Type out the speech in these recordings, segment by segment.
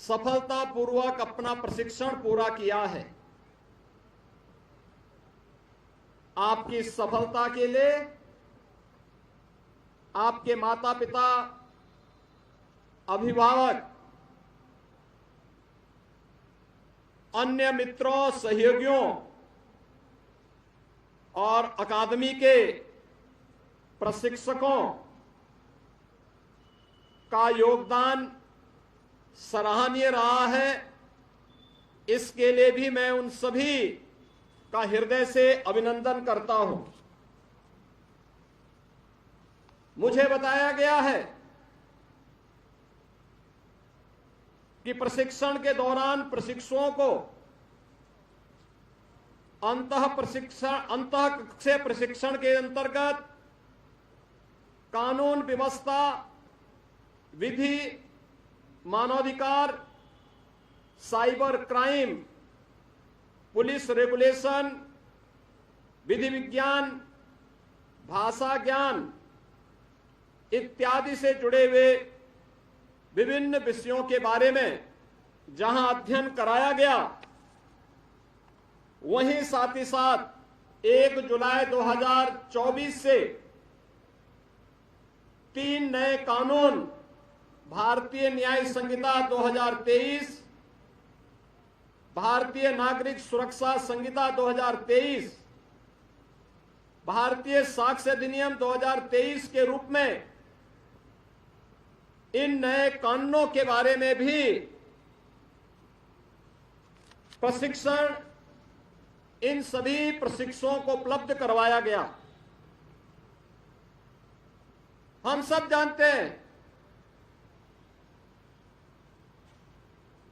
सफलतापूर्वक अपना प्रशिक्षण पूरा किया है। आपकी सफलता के लिए आपके माता पिता, अभिभावक, अन्य मित्रों, सहयोगियों और अकादमी के प्रशिक्षकों का योगदान सराहनीय रहा है। इसके लिए भी मैं उन सभी का हृदय से अभिनंदन करता हूं। मुझे बताया गया है कि प्रशिक्षण के दौरान प्रशिक्षुओं को अंतः कक्षीय प्रशिक्षण के अंतर्गत कानून व्यवस्था, विधि, मानवाधिकार, साइबर क्राइम, पुलिस रेगुलेशन, विधि विज्ञान, भाषा ज्ञान इत्यादि से जुड़े हुए विभिन्न विषयों के बारे में जहां अध्ययन कराया गया, वहीं साथ ही साथ 1 जुलाई 2024 से 3 नए कानून, भारतीय न्याय संहिता 2023, भारतीय नागरिक सुरक्षा संहिता 2023, भारतीय साक्ष्य अधिनियम 2023 के रूप में इन नए कानूनों के बारे में भी प्रशिक्षण इन सभी प्रशिक्षुओं को उपलब्ध करवाया गया। हम सब जानते हैं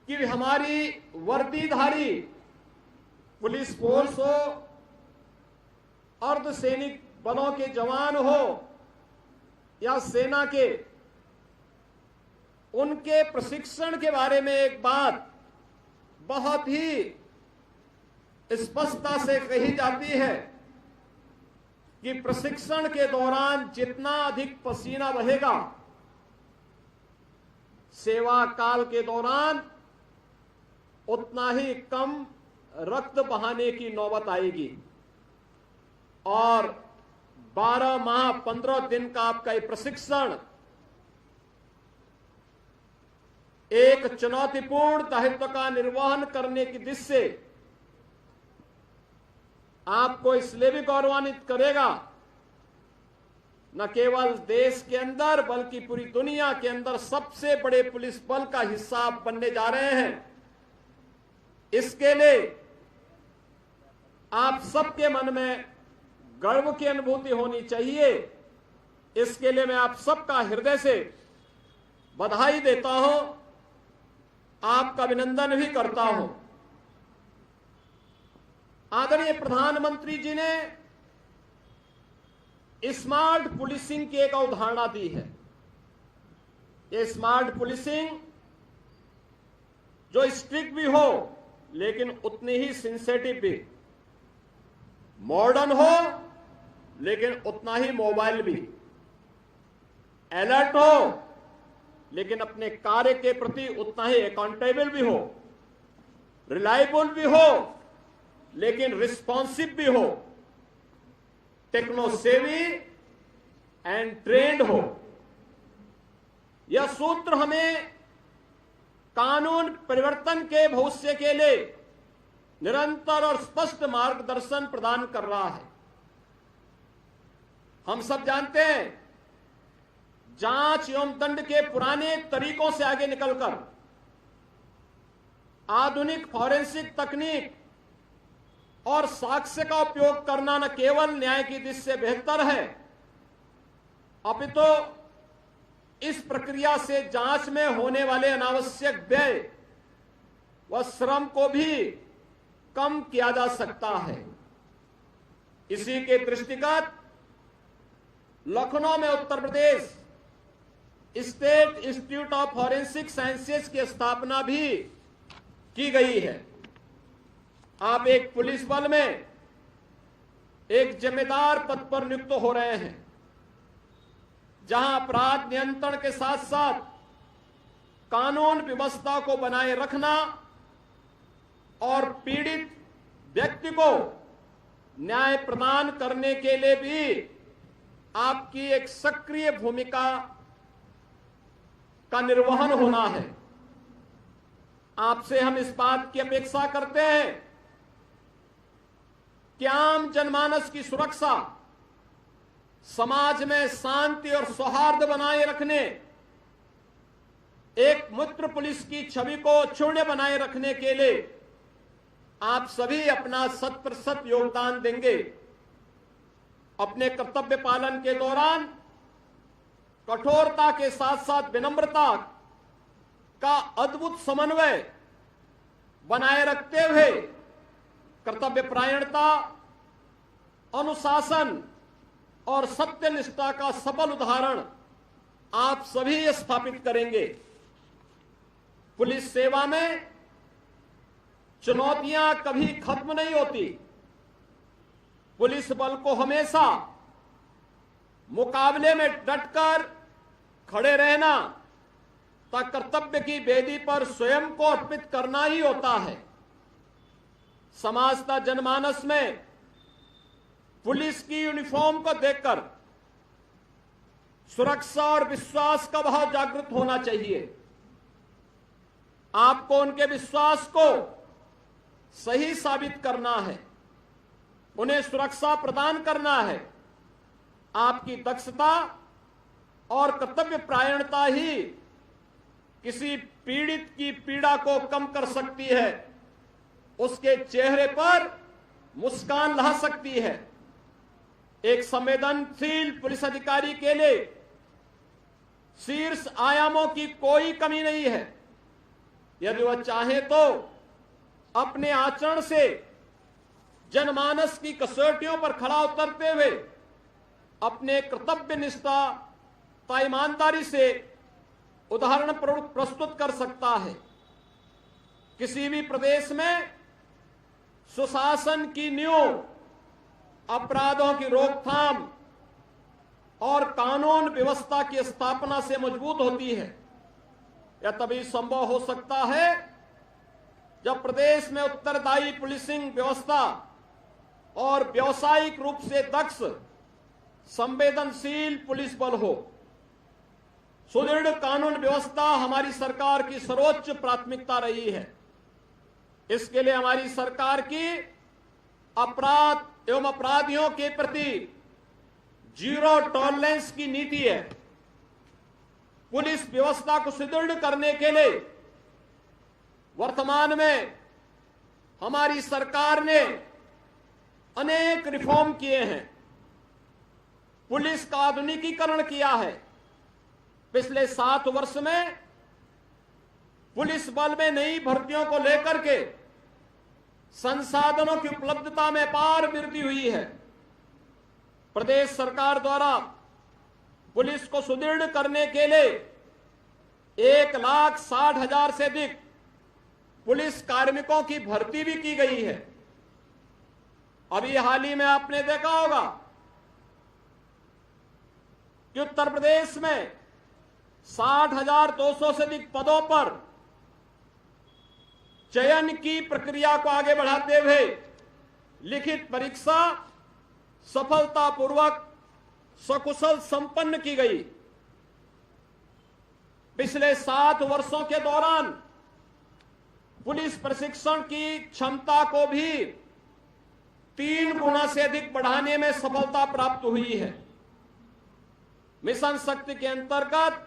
कि हमारी वर्दीधारी पुलिस फोर्स हो, अर्धसैनिक बलों के जवान हो या सेना के, उनके प्रशिक्षण के बारे में एक बात बहुत ही स्पष्टता से कही जाती है कि प्रशिक्षण के दौरान जितना अधिक पसीना बहेगा, सेवा काल के दौरान उतना ही कम रक्त बहाने की नौबत आएगी। और 12 माह 15 दिन का आपका ये प्रशिक्षण एक चुनौतीपूर्ण दायित्व का निर्वहन करने की दिशा से आपको इसलिए भी गौरवान्वित करेगा, न केवल देश के अंदर बल्कि पूरी दुनिया के अंदर सबसे बड़े पुलिस बल का हिस्सा आप बनने जा रहे हैं। इसके लिए आप सबके मन में गर्व की अनुभूति होनी चाहिए। इसके लिए मैं आप सबका हृदय से बधाई देता हूं, आपका अभिनंदन भी करता हूं। आदरणीय प्रधानमंत्री जी ने स्मार्ट पुलिसिंग की एक अवधारणा दी है। ये स्मार्ट पुलिसिंग जो स्ट्रिक्ट भी हो लेकिन उतनी ही सेंसिटिव भी, मॉडर्न हो लेकिन उतना ही मोबाइल भी, अलर्ट हो लेकिन अपने कार्य के प्रति उतना ही अकाउंटेबल भी हो, रिलायबल भी हो लेकिन रिस्पॉन्सिव भी हो, टेक्नो सेवी एंड ट्रेंड हो। यह सूत्र हमें कानून परिवर्तन के भविष्य के लिए निरंतर और स्पष्ट मार्गदर्शन प्रदान कर रहा है। हम सब जानते हैं, जांच एवं दंड के पुराने तरीकों से आगे निकलकर आधुनिक फॉरेंसिक तकनीक और साक्ष्य का उपयोग करना न केवल न्याय की दृष्टि से बेहतर है, अपितु इस प्रक्रिया से जांच में होने वाले अनावश्यक व्यय व श्रम को भी कम किया जा सकता है। इसी के दृष्टिगत लखनऊ में Uttar Pradesh state institute of forensic sciences की स्थापना भी की गई है। आप एक पुलिस बल में एक जिम्मेदार पद पर नियुक्त हो रहे हैं, जहां अपराध नियंत्रण के साथ साथ कानून व्यवस्था को बनाए रखना और पीड़ित व्यक्ति को न्याय प्रदान करने के लिए भी आपकी एक सक्रिय भूमिका का निर्वहन होना है। आपसे हम इस बात की अपेक्षा करते हैं कि आम जनमानस की सुरक्षा, समाज में शांति और सौहार्द बनाए रखने, एक मित्र पुलिस की छवि को अक्षुण्य बनाए रखने के लिए आप सभी अपना 100% योगदान देंगे। अपने कर्तव्य पालन के दौरान कठोरता के साथ साथ विनम्रता का अद्भुत समन्वय बनाए रखते हुए कर्तव्य परायणता, अनुशासन और सत्यनिष्ठा का सफल उदाहरण आप सभी स्थापित करेंगे। पुलिस सेवा में चुनौतियां कभी खत्म नहीं होती। पुलिस बल को हमेशा मुकाबले में डटकर खड़े रहना तथा कर्तव्य की वेदी पर स्वयं को अर्पित करना ही होता है। समाज का जनमानस में पुलिस की यूनिफॉर्म को देखकर सुरक्षा और विश्वास का भाव जागृत होना चाहिए। आपको उनके विश्वास को सही साबित करना है, उन्हें सुरक्षा प्रदान करना है। आपकी दक्षता और कर्तव्य परायणता ही किसी पीड़ित की पीड़ा को कम कर सकती है, उसके चेहरे पर मुस्कान ला सकती है। एक संवेदनशील पुलिस अधिकारी के लिए शीर्ष आयामों की कोई कमी नहीं है। यदि वह चाहे तो अपने आचरण से जनमानस की कसौटियों पर खड़ा उतरते हुए अपने कर्तव्य निष्ठा तथा ईमानदारी से उदाहरण प्रस्तुत कर सकता है। किसी भी प्रदेश में सुशासन की नींव अपराधों की रोकथाम और कानून व्यवस्था की स्थापना से मजबूत होती है। यह तभी संभव हो सकता है जब प्रदेश में उत्तरदायी पुलिसिंग व्यवस्था और व्यावसायिक रूप से दक्ष संवेदनशील पुलिस बल हो। सुदृढ़ कानून व्यवस्था हमारी सरकार की सर्वोच्च प्राथमिकता रही है। इसके लिए हमारी सरकार की अपराध एवं अपराधियों के प्रति जीरो टॉलरेंस की नीति है। पुलिस व्यवस्था को सुदृढ़ करने के लिए वर्तमान में हमारी सरकार ने अनेक रिफॉर्म किए हैं। पुलिस का आधुनिकीकरण किया है। पिछले 7 वर्ष में पुलिस बल में नई भर्तियों को लेकर के संसाधनों की उपलब्धता में अपार वृद्धि हुई है। प्रदेश सरकार द्वारा पुलिस को सुदृढ़ करने के लिए 1,60,000 से अधिक पुलिस कार्मिकों की भर्ती भी की गई है। अभी हाल ही में आपने देखा होगा कि उत्तर प्रदेश में 60,200 से अधिक पदों पर चयन की प्रक्रिया को आगे बढ़ाते हुए लिखित परीक्षा सफलतापूर्वक सकुशल संपन्न की गई। पिछले 7 वर्षों के दौरान पुलिस प्रशिक्षण की क्षमता को भी 3 गुना से अधिक बढ़ाने में सफलता प्राप्त हुई है। मिशन शक्ति के अंतर्गत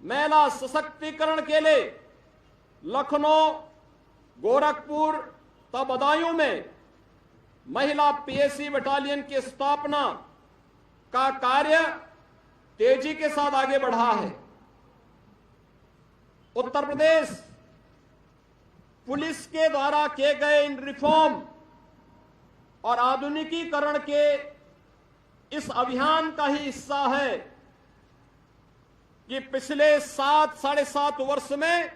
महिला सशक्तिकरण के लिए लखनऊ, गोरखपुर तथा बदायूं में महिला पीएसी बटालियन की स्थापना का कार्य तेजी के साथ आगे बढ़ा है। उत्तर प्रदेश पुलिस के द्वारा किए गए इन रिफॉर्म और आधुनिकीकरण के इस अभियान का ही हिस्सा है कि पिछले 7-7.5 वर्ष में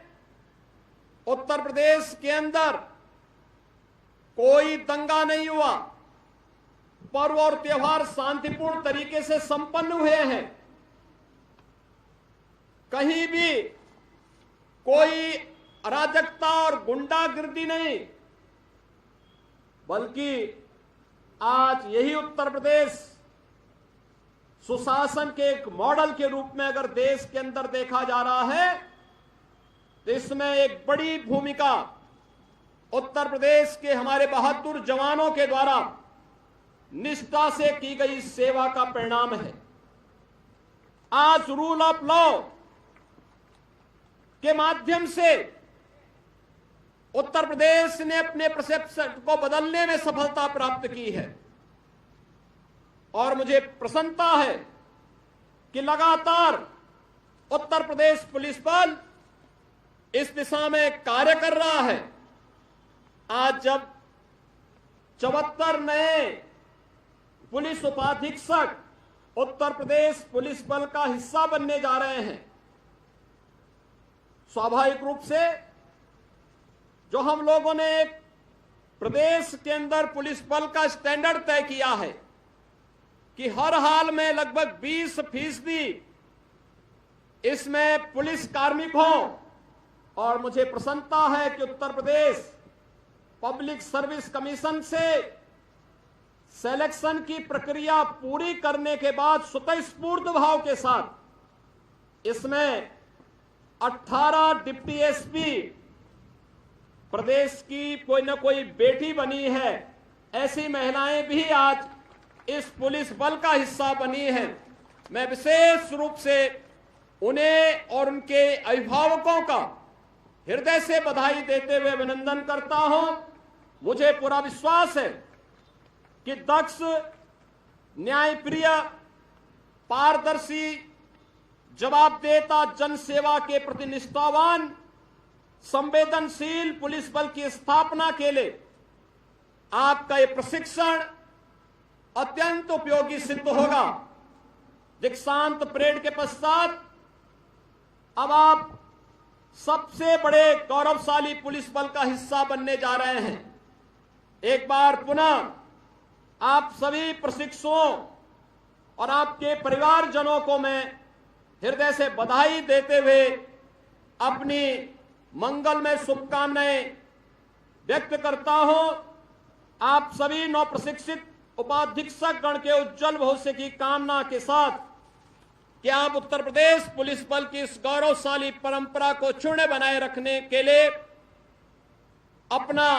उत्तर प्रदेश के अंदर कोई दंगा नहीं हुआ। पर्व और त्योहार शांतिपूर्ण तरीके से संपन्न हुए हैं। कहीं भी कोई अराजकता और गुंडागिर्दी नहीं, बल्कि आज यही उत्तर प्रदेश सुशासन के एक मॉडल के रूप में अगर देश के अंदर देखा जा रहा है, तो इसमें एक बड़ी भूमिका उत्तर प्रदेश के हमारे बहादुर जवानों के द्वारा निष्ठा से की गई सेवा का परिणाम है। आज रूल ऑफ लॉ के माध्यम से उत्तर प्रदेश ने अपने परसेप्शन को बदलने में सफलता प्राप्त की है और मुझे प्रसन्नता है कि लगातार उत्तर प्रदेश पुलिस बल इस दिशा में कार्य कर रहा है। आज जब 74 नए पुलिस उपाधीक्षक उत्तर प्रदेश पुलिस बल का हिस्सा बनने जा रहे हैं, स्वाभाविक रूप से जो हम लोगों ने एक प्रदेश के अंदर पुलिस बल का स्टैंडर्ड तय किया है कि हर हाल में लगभग 20% इसमें पुलिस कार्मिक हों, और मुझे प्रसन्नता है कि Uttar Pradesh public service commission से सिलेक्शन की प्रक्रिया पूरी करने के बाद स्वतःस्फूर्त भाव के साथ इसमें 18 डिप्टी एसपी प्रदेश की कोई न कोई बेटी बनी है। ऐसी महिलाएं भी आज इस पुलिस बल का हिस्सा बनी हैं। मैं विशेष रूप से उन्हें और उनके अभिभावकों का हृदय से बधाई देते हुए अभिनंदन करता हूं। मुझे पूरा विश्वास है कि दक्ष, न्यायप्रिय, पारदर्शी, जवाबदेता, जनसेवा के प्रति निष्ठावान, संवेदनशील पुलिस बल की स्थापना के लिए आपका ये प्रशिक्षण अत्यंत उपयोगी सिद्ध होगा। दीक्षांत परेड के पश्चात अब आप सबसे बड़े गौरवशाली पुलिस बल का हिस्सा बनने जा रहे हैं। एक बार पुनः आप सभी प्रशिक्षुओं और आपके परिवारजनों को मैं हृदय से बधाई देते हुए अपनी मंगलमय शुभकामनाएं व्यक्त करता हूं। आप सभी नवप्रशिक्षित उपाधीक्षक गण के उज्जवल भविष्य की कामना के साथ कि आप उत्तर प्रदेश पुलिस बल की इस गौरवशाली परंपरा को क्षुण्ण बनाए रखने के लिए अपना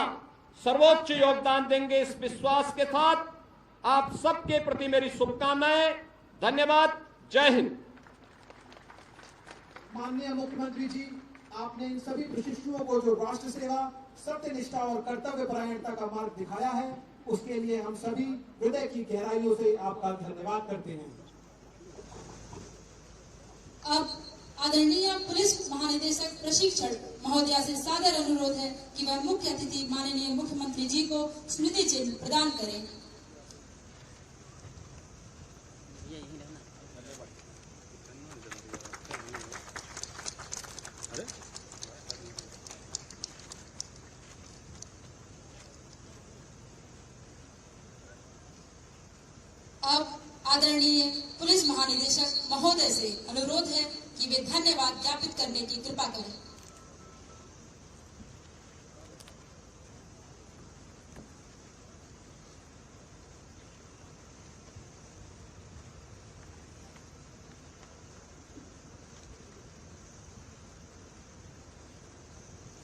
सर्वोच्च योगदान देंगे, इस विश्वास के साथ आप सबके प्रति मेरी शुभकामनाएं। धन्यवाद। जय हिंद। माननीय मुख्यमंत्री जी, आपने इन सभी प्रशिक्षुओं को जो राष्ट्र सेवा, सत्यनिष्ठा और कर्तव्य परायणता का मार्ग दिखाया है, उसके लिए हम सभी हृदय की गहराइयों से आपका धन्यवाद करते हैं। अब आदरणीय पुलिस महानिदेशक प्रशिक्षण महोदया से सादर अनुरोध है कि वह मुख्य अतिथि माननीय मुख्यमंत्री जी को स्मृति चिन्ह प्रदान करें। अब आदरणीय पुलिस महानिदेशक महोदय से अनुरोध है कि वे धन्यवाद ज्ञापित करने की कृपा करें।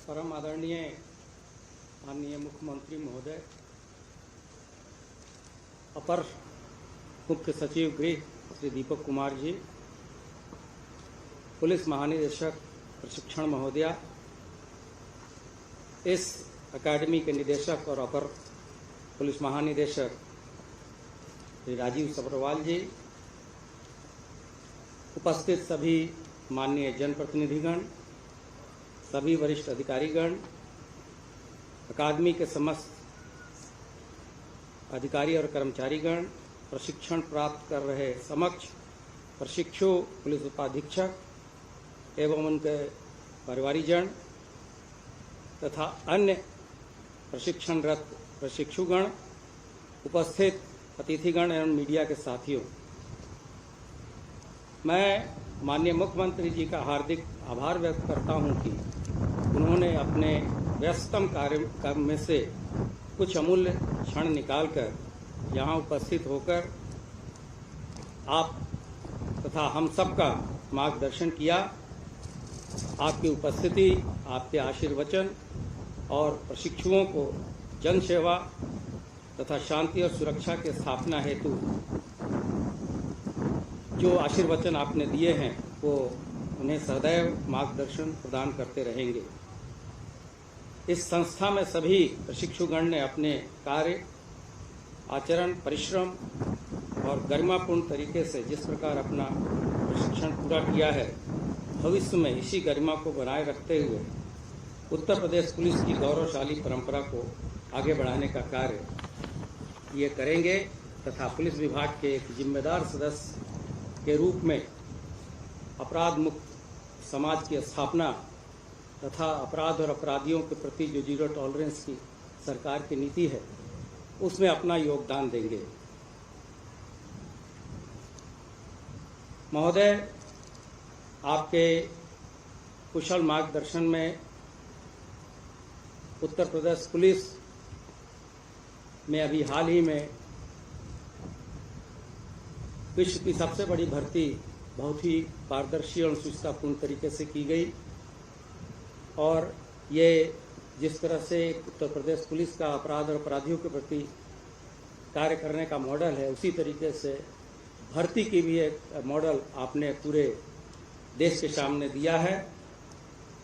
परम आदरणीय माननीय मुख्यमंत्री महोदय, अपर मुख्य सचिव गृह श्री दीपक कुमार जी, पुलिस महानिदेशक प्रशिक्षण महोदया, इस अकादमी के निदेशक और अपर पुलिस महानिदेशक श्री राजीव सब्रवाल जी, उपस्थित सभी माननीय जनप्रतिनिधिगण, सभी वरिष्ठ अधिकारीगण, अकादमी के समस्त अधिकारी और कर्मचारीगण, प्रशिक्षण प्राप्त कर रहे समक्ष प्रशिक्षु पुलिस उपाधीक्षक एवं उनके परिवारीजन तथा अन्य प्रशिक्षणरत प्रशिक्षुगण, उपस्थित अतिथिगण एवं मीडिया के साथियों, मैं माननीय मुख्यमंत्री जी का हार्दिक आभार व्यक्त करता हूं कि उन्होंने अपने व्यस्ततम कार्यक्रम में से कुछ अमूल्य क्षण निकालकर यहां उपस्थित होकर आप तथा हम सबका मार्गदर्शन किया। आपकी उपस्थिति, आपके आशीर्वचन और प्रशिक्षुओं को जन सेवा तथा शांति और सुरक्षा के स्थापना हेतु जो आशीर्वचन आपने दिए हैं वो उन्हें सदैव मार्गदर्शन प्रदान करते रहेंगे। इस संस्था में सभी प्रशिक्षुगण ने अपने कार्य, आचरण, परिश्रम और गरिमापूर्ण तरीके से जिस प्रकार अपना प्रशिक्षण पूरा किया है, भविष्य में इसी गरिमा को बनाए रखते हुए उत्तर प्रदेश पुलिस की गौरवशाली परंपरा को आगे बढ़ाने का कार्य ये करेंगे तथा पुलिस विभाग के एक जिम्मेदार सदस्य के रूप में अपराध मुक्त समाज की स्थापना तथा अपराध और अपराधियों के प्रति जो जीरो टॉलरेंस की सरकार की नीति है उसमें अपना योगदान देंगे। महोदय, आपके कुशल मार्गदर्शन में उत्तर प्रदेश पुलिस में अभी हाल ही में विश्व की सबसे बड़ी भर्ती बहुत ही पारदर्शी और सुचितापूर्ण तरीके से की गई और ये जिस तरह से उत्तर प्रदेश पुलिस का अपराध और अपराधियों के प्रति कार्य करने का मॉडल है, उसी तरीके से भर्ती की भी एक मॉडल आपने पूरे देश के सामने दिया है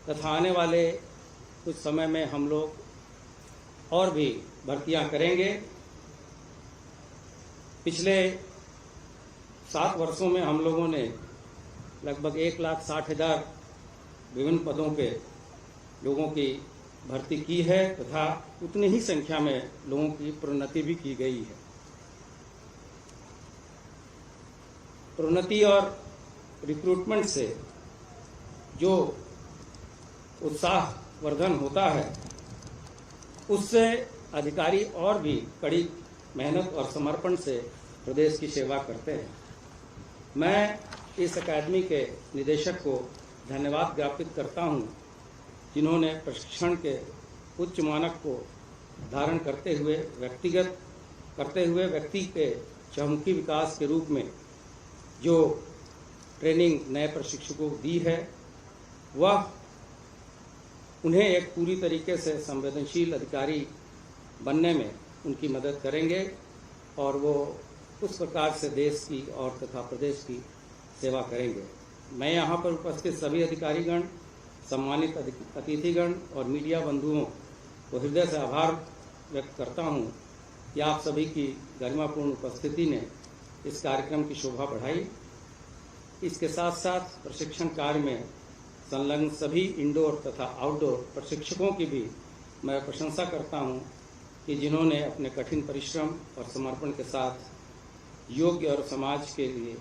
तथा आने वाले कुछ समय में हम लोग और भी भर्तियां करेंगे। पिछले 7 वर्षों में हम लोगों ने लगभग 1,60,000 विभिन्न पदों के लोगों की भर्ती की है तथा उतनी ही संख्या में लोगों की प्रोन्नति भी की गई है। प्रोन्नति और रिक्रूटमेंट से जो उत्साहवर्धन होता है उससे अधिकारी और भी कड़ी मेहनत और समर्पण से प्रदेश की सेवा करते हैं। मैं इस अकादमी के निदेशक को धन्यवाद ज्ञापित करता हूं, जिन्होंने प्रशिक्षण के उच्च मानक को धारण करते हुए व्यक्ति के चहुमुखी विकास के रूप में जो ट्रेनिंग नए प्रशिक्षकों को दी है वह उन्हें एक पूरी तरीके से संवेदनशील अधिकारी बनने में उनकी मदद करेंगे और वो उस प्रकार से देश की और तथा प्रदेश की सेवा करेंगे। मैं यहाँ पर उपस्थित सभी अधिकारीगण, सम्मानित अतिथिगण और मीडिया बंधुओं को हृदय से आभार व्यक्त करता हूँ कि आप सभी की गरिमापूर्ण उपस्थिति ने इस कार्यक्रम की शोभा बढ़ाई। इसके साथ साथ प्रशिक्षण कार्य में संलग्न सभी इंडोर तथा आउटडोर प्रशिक्षकों की भी मैं प्रशंसा करता हूं कि जिन्होंने अपने कठिन परिश्रम और समर्पण के साथ योग्य और समाज के लिए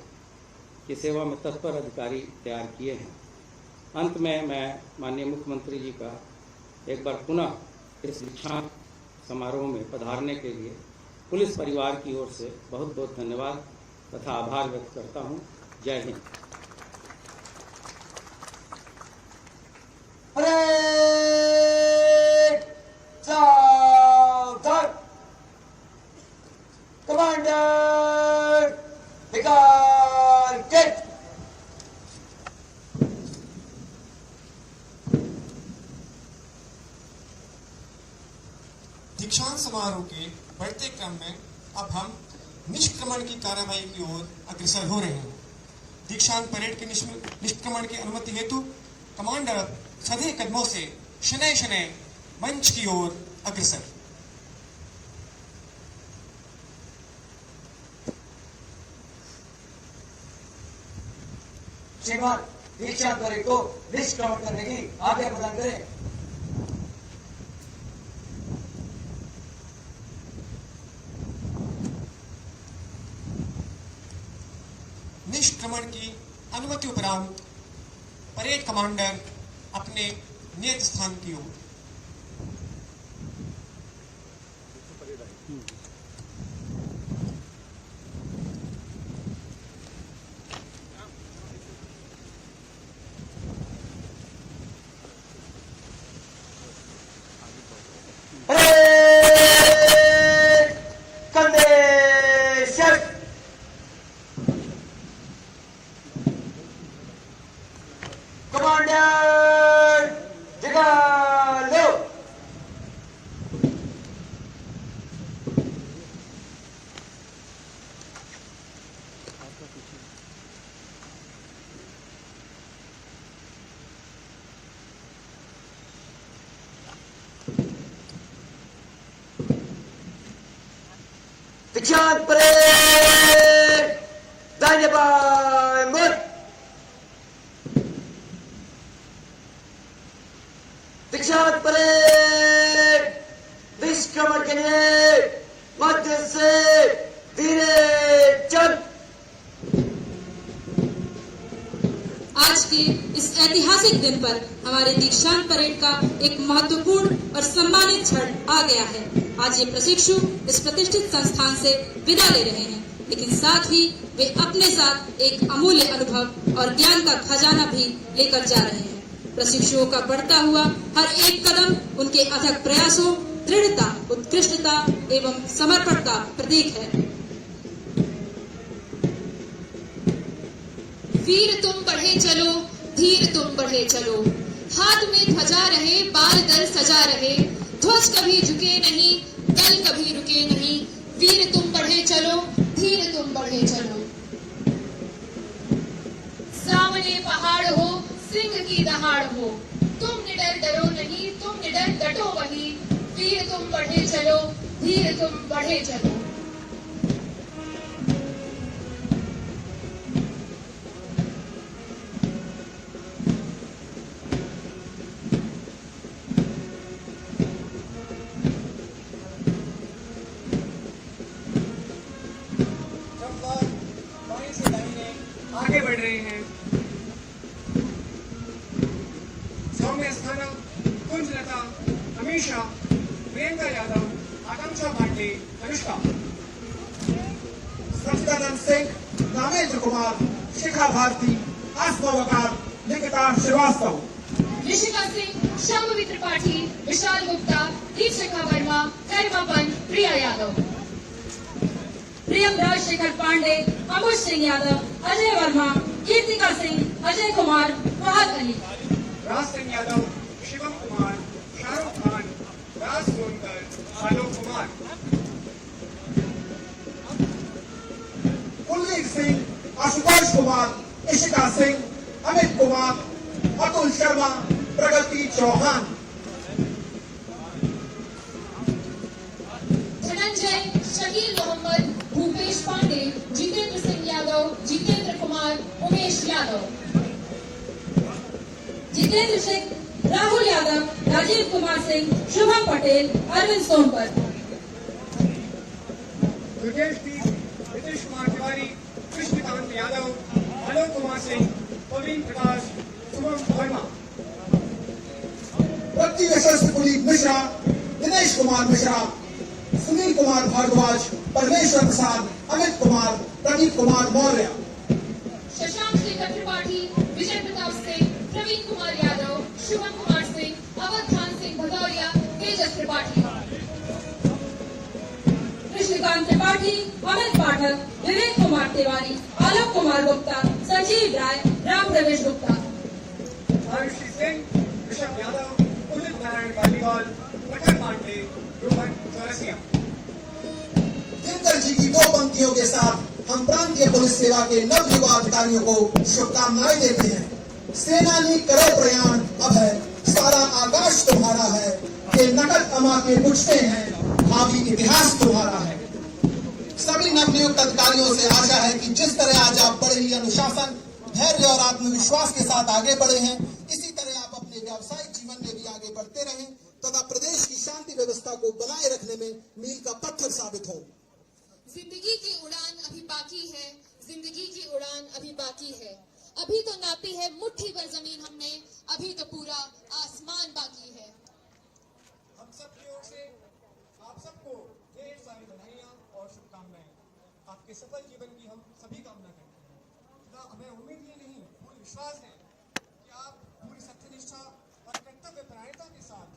की सेवा में तत्पर अधिकारी तैयार किए हैं। अंत में मैं माननीय मुख्यमंत्री जी का एक बार पुनः इस दीक्षांत समारोह में पधारने के लिए पुलिस परिवार की ओर से बहुत बहुत धन्यवाद तथा आभार व्यक्त करता हूं। जय हिंद। कमांडर विकार किट। दीक्षांत समारोह के बढ़ते क्रम में अब हम निष्क्रमण की कार्यवाही की ओर अग्रसर हो रहे हैं। दीक्षांत परेड के निष्क्रमण की अनुमति हेतु कमांडर सधे कदमों से शनय शनय मंच की ओर अग्रसर। श्रीमान दीक्षांत परेड को निष्क्रमण करने की आज्ञा प्रदान करें। निष्क्रमण की अनुमति उपरांत परेड कमांडर अपने नियत स्थान की ओर। दीक्षांत परेड धन्यवाद मुद दीक्षांत परेड निष्क्रमण के लिए मध्य से धीरे चल। आज के इस ऐतिहासिक दिन पर हमारे दीक्षांत परेड का एक महत्वपूर्ण और सम्मानित क्षण आ गया है। आज ये प्रशिक्षु इस प्रतिष्ठित संस्थान से विदा ले रहे हैं, लेकिन साथ ही वे अपने साथ एक अमूल्य अनुभव और ज्ञान का खजाना भी लेकर जा रहे हैं। प्रशिक्षुओं का बढ़ता हुआ हर एक कदम उनके अथक प्रयासों, दृढ़ता, उत्कृष्टता एवं समर्पण का प्रतीक है। वीर तुम बढ़े चलो, धीर तुम बढ़े चलो, हाथ में ध्वजा रहे, बाल दल सजा रहे, ध्वज कभी झुके नहीं, दल कभी रुके नहीं, वीर तुम बढ़े चलो, धीर तुम बढ़े चलो। सामने पहाड़ हो, सिंह की दहाड़ हो, तुम निडर डरो नहीं, तुम निडर डटो वही, वीर तुम बढ़े चलो, धीर तुम बढ़े चलो। आगे बढ़ रहे हैं। सौम्य स्थाना, कुंजलता, अमीषा, प्रियंका यादव, आकांक्षा पांडे, अनुष्का, सचिदानंद सिंह, नामेंद्र कुमार, शिखा भारती, आसमा वकार, निकिता श्रीवास्तव, ऋषिका सिंह, शंभवी त्रिपाठी, विशाल गुप्ता, दीपशिखा वर्मा, गरिमापन, प्रिया यादव, प्रियम राजशेखर पांडे, अमुष सिंह यादव, अजय वर्मा, कीर्तिका सिंह, अजय कुमार, फहद अली, राज सिंह यादव, शिवम कुमार, शाहरुख खान, राज सोनकर, आलोक कुमार, कुलदीप सिंह, आशुतोष कुमार, इशिका सिंह, अमित कुमार, अतुल शर्मा, प्रगति चौहान, धनंजय, शकील मोहम्मद, भूपेश पांडे, जितेंद्र सिंह यादव, जितेंद्र कुमार, उमेश यादव, जितेंद्र सिंह, राहुल यादव, राजीव कुमार सिंह, शुभम पटेल, अरविंद सोनकर, दुर्गेश दीप, नीतीश कुमार तिवारी, कृष्णकांत यादव, आलोक कुमार सिंह, प्रवीण प्रकाश, सुमन वर्मा, प्रति यशस्वी कुलदीप मिश्रा, दिनेश कुमार मिश्रा, सुनील कुमार भारद्वाज, परमेश्वर प्रसाद, अमित कुमार, प्रदीप कुमार मौर्य, शशांक शेखर त्रिपाठी, विजय प्रताप सिंह, प्रवीण कुमार यादव, शुभम कुमार सिंह, अवध खान सिंह भदौरिया, तेजस त्रिपाठी, कृष्णकांत त्रिपाठी, अमित पाठक, विवेक कुमार तिवारी, आलोक कुमार गुप्ता, संजीव राय, राम प्रवेश गुप्ता, आयुषी सिंह, ऋषभ यादव, उदित नारायण पालीवाल, मटर पांडे, रोहन चौरसिया। दिनकर जी की दो पंक्तियों के साथ हम प्रांतीय पुलिस सेवा के नवयुवा अधिकारियों को शुभकामनाएं देते हैं। सेनानी करो प्रयाण अब है, सारा आकाश तुम्हारा है, ये नकद कमा के पूछते हैं, भावी इतिहास तुम्हारा है। सभी नवनियुक्त अधिकारियों से आशा है कि जिस तरह आज आप बड़े ही अनुशासन, धैर्य और आत्मविश्वास के साथ आगे बढ़े हैं, इसी तरह आप अपने व्यावसायिक जीवन में भी आगे बढ़ते रहें तथा प्रदेश की शांति व्यवस्था को बनाए रखने में मील का पत्थर साबित हो। जिंदगी की उड़ान अभी बाकी है, जिंदगी की उड़ान अभी बाकी है, अभी तो नापी है मुट्ठी भर जमीन हमने, अभी तो पूरा आसमान बाकी है। हम सब की ओर से आप सबको ढेर सारी बधाइयाँ और शुभकामनाएं। आपके सफल जीवन की हम सभी कामना करते हैं तथा हमें उम्मीद ही नहीं, पूरी विश्वास है कि आप पूरी सत्यनिष्ठा और कर्तव्य परायणता के साथ